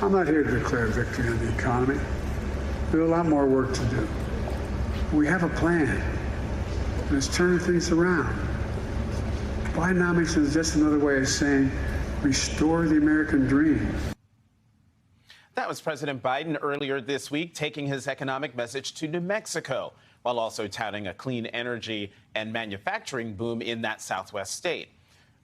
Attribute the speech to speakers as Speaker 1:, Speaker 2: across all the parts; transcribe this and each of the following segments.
Speaker 1: I'm not here to declare victory on the economy. We have a lot more work to do. We have a plan, and it's turning things around. Bidenomics is just another way of saying restore the American dream.
Speaker 2: That was President Biden earlier this week, taking his economic message to New Mexico, while also touting a clean energy and manufacturing boom in that Southwest state.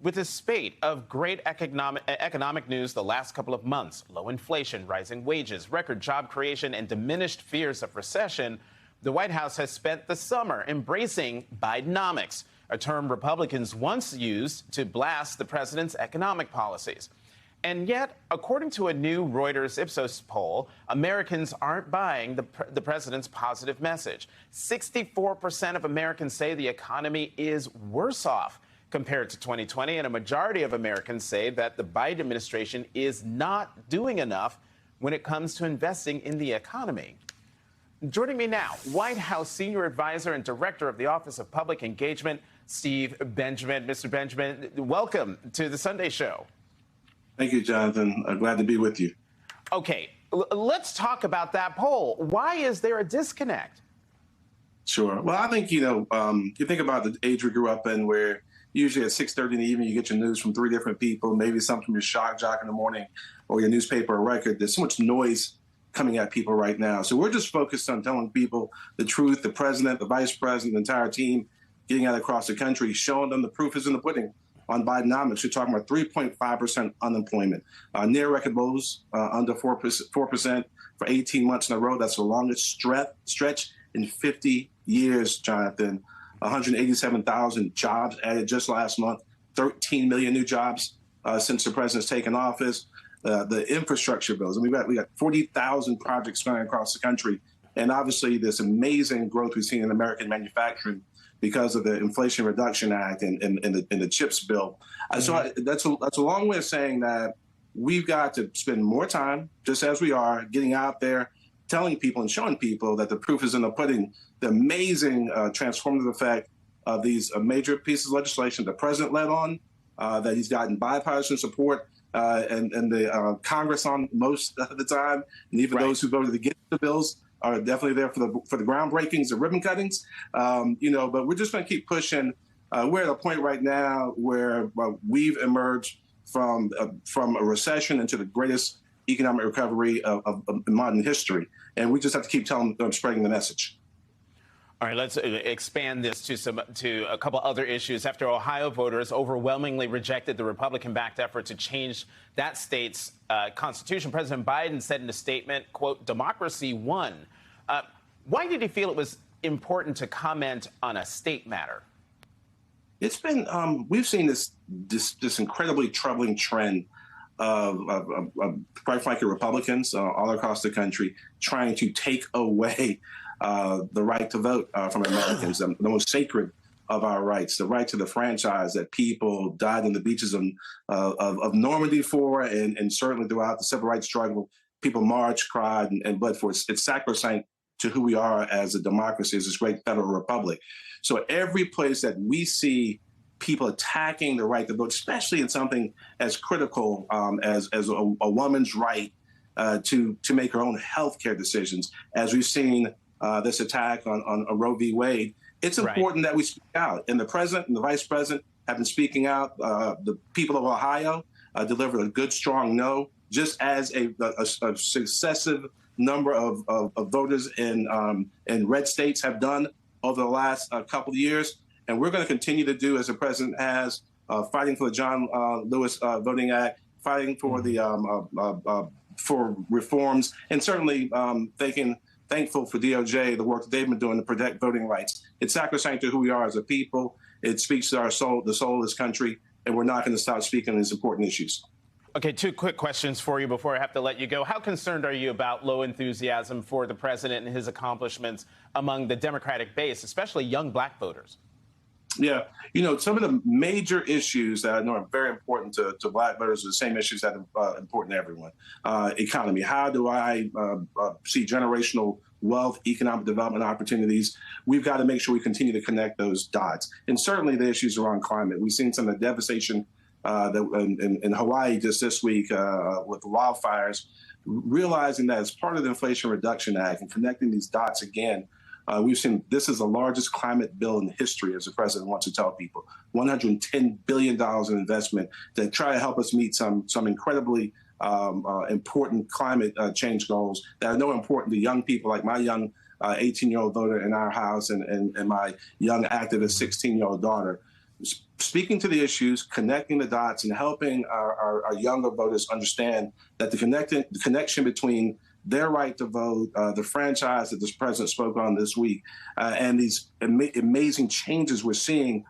Speaker 2: With a spate of great economic news the last couple of months, low inflation, rising wages, record job creation, and diminished fears of recession, the White House has spent the summer embracing Bidenomics, a term Republicans once used to blast the president's economic policies. And yet, according to a new Reuters Ipsos poll, Americans aren't buying the president's positive message. 64% of Americans say the economy is worse off compared to 2020, and a majority of Americans say that the Biden administration is not doing enough when it comes to investing in the economy. Joining me now, White House Senior Advisor and Director of the Office of Public Engagement, Steve Benjamin. Mr. Benjamin, welcome to the Sunday Show.
Speaker 3: Thank you, Jonathan. I'm glad to be with you.
Speaker 2: Okay, let's talk about that poll. Why is there a disconnect?
Speaker 3: Sure. Well, I think, you think about the age we grew up in where usually at 6:30 in the evening, you get your news from 3 different people, maybe something from your shock jock in the morning or your newspaper or record. There's so much noise coming at people right now. So we're just focused on telling people the truth, the president, the vice president, the entire team, getting out across the country, showing them the proof is in the pudding. On Bidenomics, you're talking about 3.5% unemployment, near record lows, under 4% for 18 months in a row. That's the longest stretch in 50 years, Jonathan. 187,000 jobs added just last month, 13 million new jobs since the president's taken office. The infrastructure bills, and we got 40,000 projects going across the country, and obviously this amazing growth we've seen in American manufacturing because of the Inflation Reduction Act and the CHIPS bill. So that's a long way of saying that we've got to spend more time, just as we are, getting out there, telling people and showing people that the proof is in the pudding, the amazing transformative effect of these major pieces of legislation the president led on, that he's gotten bipartisan support and the Congress on most of the time, and even those who voted against the bills are definitely there for the groundbreakings, the ribbon cuttings, but we're just going to keep pushing. We're at a point right now where we've emerged from a recession into the greatest economic recovery of modern history, and we just have to keep spreading the message.
Speaker 2: All right, let's expand this to a couple other issues. After Ohio voters overwhelmingly rejected the Republican-backed effort to change that state's constitution, President Biden said in a statement, quote, "Democracy won." Why did he feel it was important to comment on a state matter?
Speaker 3: It's been we've seen this incredibly troubling trend of quite frankly, Republicans all across the country trying to take away the right to vote from Americans, the most sacred of our rights, the right to the franchise that people died on the beaches of Normandy for, and certainly throughout the civil rights struggle, people marched, cried, and bled for. It's sacrosanct to who we are as a democracy, as this great federal republic. So every place that we see people attacking the right to vote, especially in something as critical as a woman's right to make her own health care decisions, as we've seen this attack on Roe v. Wade, it's important that we speak out. And the president and the vice president have been speaking out. The people of Ohio delivered a good, strong no, just as a successive number of voters in red states have done over the last couple of years. And we're going to continue to do, as the president has, fighting for the John Lewis Voting Act, fighting for the for reforms, and certainly thankful for DOJ, the work that they've been doing to protect voting rights. It's sacrosanct to who we are as a people. It speaks to our soul, the soul of this country, and we're not going to stop speaking on these important issues.
Speaker 2: Okay, 2 quick questions for you before I have to let you go. How concerned are you about low enthusiasm for the president and his accomplishments among the Democratic base, especially young black voters?
Speaker 3: Yeah, some of the major issues that I know are very important to black voters are the same issues that are important to everyone. Economy. How do I see generational wealth, economic development opportunities? We've got to make sure we continue to connect those dots. And certainly the issues around climate. We've seen some of the devastation in Hawaii just this week with the wildfires, realizing that as part of the Inflation Reduction Act and connecting these dots again, we've seen this is the largest climate bill in history, as the president wants to tell people. $110 billion in investment to try to help us meet some incredibly important climate change goals that are no important to young people like my young 18-year-old voter in our house and my young activist 16-year-old daughter. Speaking to the issues, connecting the dots, and helping our younger voters understand that the connection between their right to vote, the franchise that this president spoke on this week, and these amazing changes we're seeing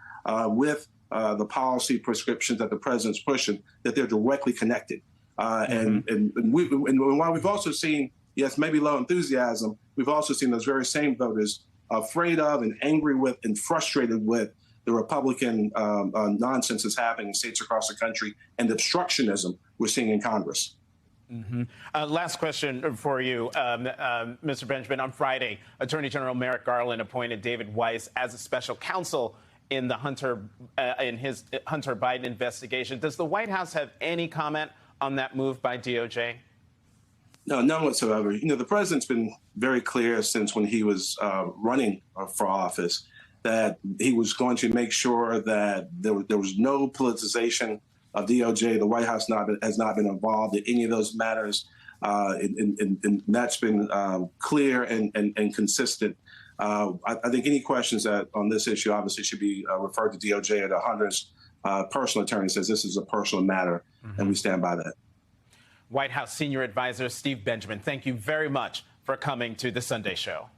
Speaker 3: with the policy prescriptions that the president's pushing, that they're directly connected. And while we've also seen, yes, maybe low enthusiasm, we've also seen those very same voters afraid of and angry with and frustrated with the Republican nonsense that's happening in states across the country and the obstructionism we're seeing in Congress.
Speaker 2: Last question for you, Mr. Benjamin. On Friday, Attorney General Merrick Garland appointed David Weiss as a special counsel in the Hunter Biden investigation. Does the White House have any comment on that move by DOJ?
Speaker 3: No, none whatsoever. You know, the president's been very clear since when he was running for office that he was going to make sure that there was no politicization of DOJ. The White House has not been involved in any of those matters, and that's been clear and consistent. I think any questions on this issue obviously should be referred to DOJ or to Hunter's personal attorney. Says this is a personal matter, and we stand by that.
Speaker 2: White House senior advisor Steve Benjamin, thank you very much for coming to the Sunday Show.